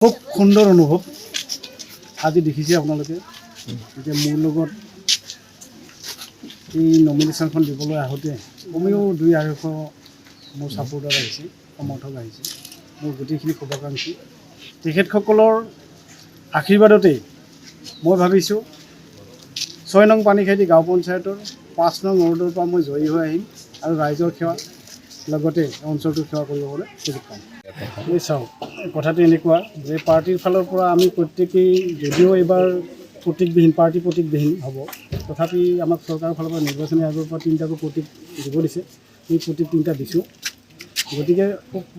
খুব সুন্দৰ অনুভৱ আজি দেখিছে আপোনালোকে যে মোৰ লগত এই নমিনেশ্যনখন দিবলৈ আহোঁতে কমেও 2-250 মোৰ ছাপোৰ্টাৰ আহিছে, সমৰ্থক আহিছে, মোৰ গোটেইখিনি শুভাকাংক্ষী তেখেতসকলৰ আশীৰ্বাদতেই মই ভাবিছোঁ 6 নং পানীখাইটি গাঁও পঞ্চায়তৰ 5 নং ৱাৰ্ডৰ পৰা মই জয়ী হৈ আহিম আৰু ৰাইজৰ সেৱা লগতে অঞ্চলটোৰ সেৱা কৰিবলৈ সুযোগ পাম। এই চাওক কথাটো এনেকুৱা যে পাৰ্টিৰ ফালৰ পৰা আমি প্ৰত্যেকেই যদিও এইবাৰ প্ৰতীকবিহীন প্ৰতীকবিহীন হ'ব, তথাপি আমাক চৰকাৰৰ ফালৰ পৰা নিৰ্বাচনী আয়োগৰ পৰা 3টাকৈ প্ৰতীক দিব দিছে। এই প্ৰতীক 3টা দিছোঁ। গতিকে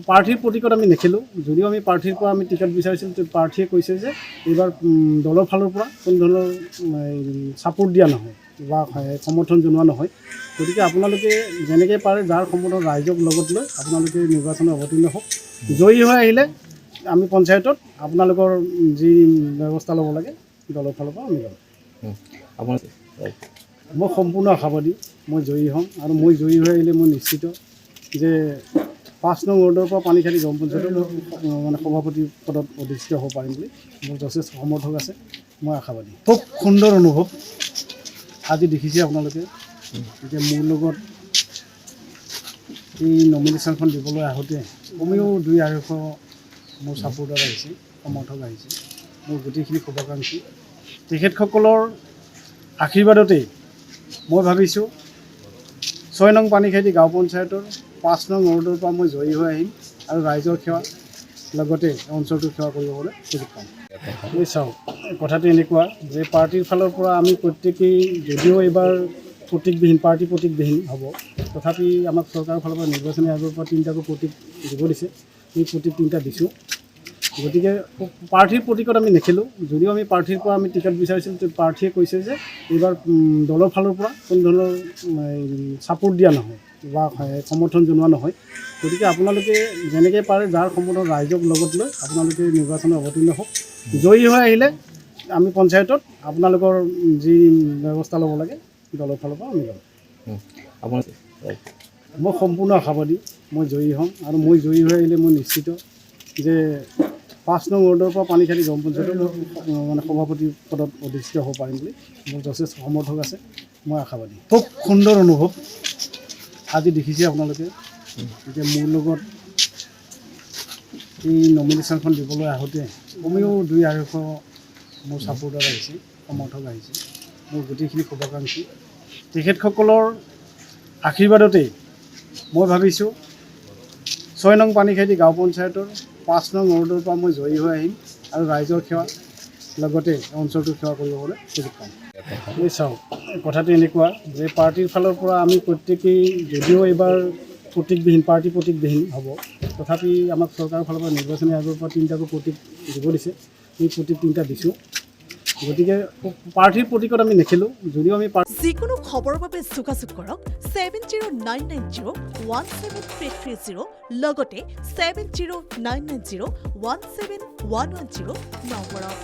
প্ৰাৰ্থীৰ প্ৰতীকত আমি নেখেলোঁ। যদিও আমি প্ৰাৰ্থীৰ পৰা আমি টিকেট বিচাৰিছিলোঁ, প্ৰাৰ্থীয়ে কৈছে যে এইবাৰ দলৰ ফালৰ পৰা কোনো ধৰণৰ ছাপোৰ্ট দিয়া নহয় বা সমৰ্থন জনোৱা নহয়। গতিকে আপোনালোকে যেনেকৈ পাৰে যাৰ সমৰ্থন ৰাইজক লগত লৈ আপোনালোকে নিৰ্বাচনত অৱতীৰ্ণ হওক। জয়ী হৈ আহিলে আমি পঞ্চায়তত আপোনালোকৰ যি ব্যৱস্থা ল'ব লাগে দলৰ ফালৰ পৰা আমি ল'ম। মই সম্পূৰ্ণ আশাবাদী মই জয়ী হ'ম আৰু মই জয়ী হৈ আহিলে মই নিশ্চিত যে 5 নং ৱাৰ্ডৰ পৰা পানীখাইটি গাঁও পঞ্চায়তৰ মানে সভাপতি পদত অধিষ্ঠিত হ'ব পাৰিম বুলি মোৰ যথেষ্ট সমৰ্থক আছে। মই আশাবাদী। খুব সুন্দৰ অনুভৱ আজি দেখিছে আপোনালোকে যে মোৰ লগত এই নমিনেশ্যনখন দিবলৈ আহোঁতে কমেও 2-250 মোৰ ছাপোৰ্টাৰ আহিছে, সমৰ্থক আহিছে, মোৰ গোটেইখিনি শুভাকাংক্ষী তেখেতসকলৰ আশীৰ্বাদতেই মই ভাবিছোঁ 6 নং পানীখাইটি গাঁও পঞ্চায়তৰ 5 নং ৱাৰ্ডৰ পৰা মই জয়ী হৈ আহিম আৰু ৰাইজৰ সেৱা লগতে অঞ্চলটোৰ সেৱা কৰিবলৈ সুযোগ পাম। এই চাওক কথাটো এনেকুৱা যে পাৰ্টিৰ ফালৰ পৰা আমি প্ৰত্যেকেই যদিও এইবাৰ প্ৰতীকবিহীন হ'ব, তথাপি আমাক চৰকাৰৰ ফালৰ পৰা নিৰ্বাচনী আয়োগৰ পৰা 3টাকৈ প্ৰতীক দিব দিছে। এই প্ৰতীক 3টা দিছোঁ। গতিকে প্ৰাৰ্থীৰ প্ৰতীকত আমি নেখেলোঁ। যদিও আমি প্ৰাৰ্থীৰ পৰা আমি টিকেট বিচাৰিছিলোঁ, প্ৰাৰ্থীয়ে কৈছে যে এইবাৰ দলৰ ফালৰ পৰা কোনো ধৰণৰ ছাপোৰ্ট দিয়া নহয় বা সমৰ্থন জনোৱা নহয়। গতিকে আপোনালোকে যেনেকৈ পাৰে যাৰ সমৰ্থন ৰাইজক লগত লৈ আপোনালোকে নিৰ্বাচনত অৱতীৰ্ণ হওক। জয়ী হৈ আহিলে আমি পঞ্চায়তত আপোনালোকৰ যি ব্যৱস্থা ল'ব লাগে দলৰ ফালৰ পৰা আমি ল'ম। মই সম্পূৰ্ণ আশাবাদী মই জয়ী হ'ম আৰু মই জয়ী হৈ আহিলে মই নিশ্চিত যে 5 নং ৱাৰ্ডৰ পৰা পানীখাইটি গাঁও পঞ্চায়তৰ মানে সভাপতি পদত অধিষ্ঠিত হ'ব পাৰিম বুলি মোৰ যথেষ্ট সমৰ্থক আছে। মই আশাবাদী। খুব সুন্দৰ অনুভৱ আজি দেখিছে আপোনালোকে যে মোৰ লগত এই নমিনেশ্যনখন দিবলৈ আহোঁতে কমেও 2-250 মোৰ ছাপোৰ্টাৰ আহিছে, সমৰ্থক আহিছে, মোৰ গোটেইখিনি শুভাকাংক্ষী তেখেতসকলৰ আশীৰ্বাদতেই মই ভাবিছোঁ 6 নং পানীখাইটি গাঁও পঞ্চায়তৰ 5 নং ৱাৰ্ডৰ পৰা মই জয়ী হৈ আহিম আৰু ৰাইজৰ সেৱা লগতে অঞ্চলটোৰ সেৱা কৰিবলৈ সুযোগ পাম। এই চাওক কথাটো এনেকুৱা যে পাৰ্টিৰ ফালৰ পৰা আমি প্ৰত্যেকেই যদিও এইবাৰ প্ৰতীকবিহীন হ'ব, তথাপি আমাক চৰকাৰৰ ফালৰ পৰা নিৰ্বাচনী আয়োগৰ পৰা 3টাকৈ প্ৰতীক দিব দিছে। এই প্ৰতীক 3টা দিছোঁ। গতিকে প্ৰাৰ্থীৰ প্ৰতীকত আমি নেখেলোঁ। যদিও আমি যিকোনো খবৰৰ বাবে যোগাযোগ কৰক 7099017330 লগতে 7099017110 নম্বৰত।